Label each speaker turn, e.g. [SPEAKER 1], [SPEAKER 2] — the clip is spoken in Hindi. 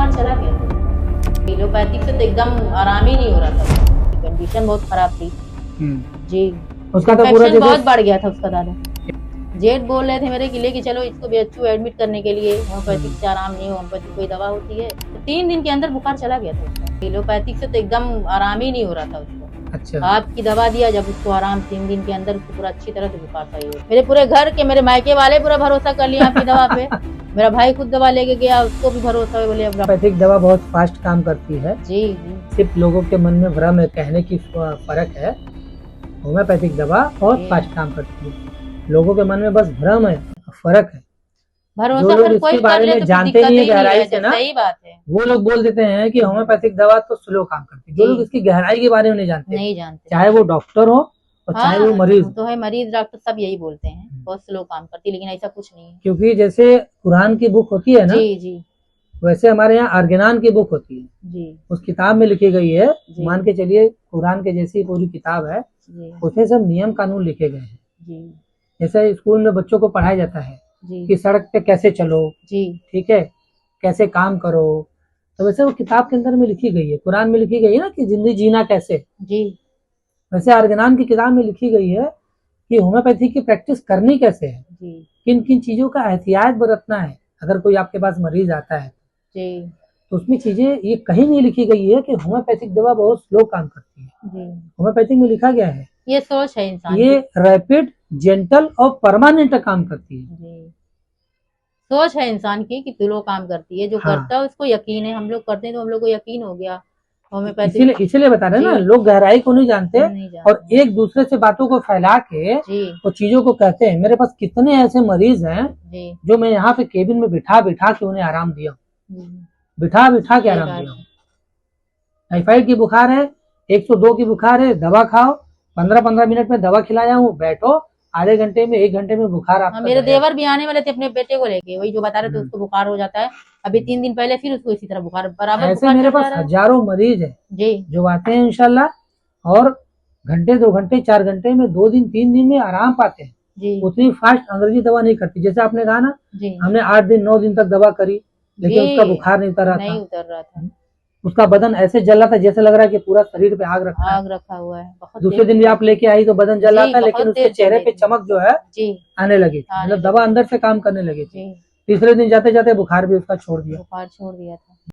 [SPEAKER 1] बुखार चला गया था। एलोपैथिक से तो एकदम आराम ही नहीं हो रहा था, कंडीशन बहुत खराब थी जी।
[SPEAKER 2] उसका तो पूरा
[SPEAKER 1] इन्फेक्शन
[SPEAKER 2] जैसे
[SPEAKER 1] बहुत बढ़ गया था उसका दादा। जेठ बोल रहे थे मेरे कि लेके चलो इसको BHU एडमिट करने के लिए, होम्योपैथिक से आराम नहीं, होम्योपैथिक कोई दवा होती है। तो 3 दिन के अंदर बुखार चला गया था उसका। एलोपैथिक से तो एकदम आराम ही नहीं हो रहा था उसको।
[SPEAKER 2] अच्छा
[SPEAKER 1] आपकी दवा दिया जब उसको आराम 3 दिन के अंदर उसको पूरा अच्छी तरह से बुखार सही हो। मेरे पूरे घर के, मेरे मायके वाले पूरा भरोसा कर लिया आपकी दवा पे। मेरा भाई खुद दवा लेके गया, उसको भी भरोसा है, बोले अब
[SPEAKER 2] होम्योपैथिक दवा बहुत फास्ट काम करती है
[SPEAKER 1] जी जी।
[SPEAKER 2] सिर्फ लोगों के मन में भ्रम है, कहने की फर्क है। होम्योपैथिक दवा बहुत फास्ट काम करती है, लोगों के मन में बस भ्रम है, फर्क है।
[SPEAKER 1] भरोसा
[SPEAKER 2] जो लोग
[SPEAKER 1] फिर कोई
[SPEAKER 2] इसके
[SPEAKER 1] कर
[SPEAKER 2] बारे
[SPEAKER 1] ले
[SPEAKER 2] में
[SPEAKER 1] तो
[SPEAKER 2] जानते नहीं है गहराई से ना,
[SPEAKER 1] सही बात है।
[SPEAKER 2] वो लोग बोल देते हैं कि होम्योपैथिक दवा तो स्लो काम करती है। जो लोग इसकी गहराई के बारे में नहीं जानते, चाहे वो डॉक्टर हो और चाहे वो मरीज
[SPEAKER 1] तो है, मरीज डॉक्टर सब यही बोलते हैं बहुत स्लो काम करती है, लेकिन ऐसा कुछ नहीं है।
[SPEAKER 2] क्योंकि जैसे कुरान की बुक होती है ना,
[SPEAKER 1] जी जी,
[SPEAKER 2] वैसे हमारे यहाँ अर्गनान की बुक होती है
[SPEAKER 1] जी।
[SPEAKER 2] उस किताब में लिखी गई है। मान के चलिए कुरान के जैसी पूरी किताब है, उसमें सब नियम कानून लिखे गए हैं
[SPEAKER 1] जी।
[SPEAKER 2] जैसे स्कूल में बच्चों को पढ़ाया जाता है कि सड़क पे कैसे चलो जी, ठीक है, कैसे काम करो, तो वैसे वो किताब के अंदर में लिखी गई है, कुरान में लिखी गई है ना कि जिंदगी जीना कैसे जी। वैसे अर्गनान की किताब में लिखी गई है कि होम्योपैथी की प्रैक्टिस करनी कैसे है जी, किन किन चीजों का एहतियात बरतना है। अगर कोई आपके पास मरीज आता है जी, तो उसमें चीजें ये कहीं नहीं लिखी गई है कि होम्योपैथिक दवा बहुत स्लो काम करती है। होम्योपैथिक में लिखा गया है
[SPEAKER 1] ये सोच है इंसान,
[SPEAKER 2] ये रैपिड, जेंटल और परमानेंट काम करती है जी।
[SPEAKER 1] सोच है इंसान की कि स्लो काम करती है, जो करता है उसको यकीन है। हम लोग करते हैं तो हम लोग को यकीन हो गया होम्योपैथिक।
[SPEAKER 2] इसीलिए बता रहे हैं ना, लोग गहराई को नहीं जानते और एक दूसरे से बातों को फैला के वो चीजों को कहते हैं। मेरे पास कितने ऐसे मरीज हैं जो मैं यहाँ पे केबिन में बिठा बिठा के उन्हें आराम दिया, बिठा बिठा के आराम दिया। टाइफाइड की बुखार है, 102 की बुखार है, दवा खाओ, 15-15 मिनट में दवा खिलाया हूँ, बैठो, आधे घंटे में 1 घंटे में बुखार आपका।
[SPEAKER 1] मेरे देवर भी आने वाले थे अपने बेटे को लेके, वही जो बता रहे थे उसको बुखार हो जाता है। अभी 3 दिन पहले फिर उसको इसी तरह बुखार बराबर।
[SPEAKER 2] ऐसे मेरे पास हजारों मरीज है जी जो आते हैं इंशाल्लाह और घंटे 2 घंटे 4 घंटे में 2 दिन 3 दिन में आराम पाते हैं जी। उतनी फास्ट अंग्रेजी दवा नहीं करती। जैसे आपने कहा ना, हमने 8 दिन 9 दिन तक दवा करी लेकिन उसका बुखार नहीं उतर रहा था। उसका बदन ऐसे जल रहा था जैसे लग रहा है कि पूरा शरीर पे आग रखा हुआ है। दूसरे दिन भी आप लेके आई तो बदन जल रहा था, लेकिन उसके चेहरे पे चमक जो है आने लगी थी, मतलब दवा अंदर से काम करने लगी थी। तीसरे दिन जाते जाते बुखार भी उसका छोड़ दिया था।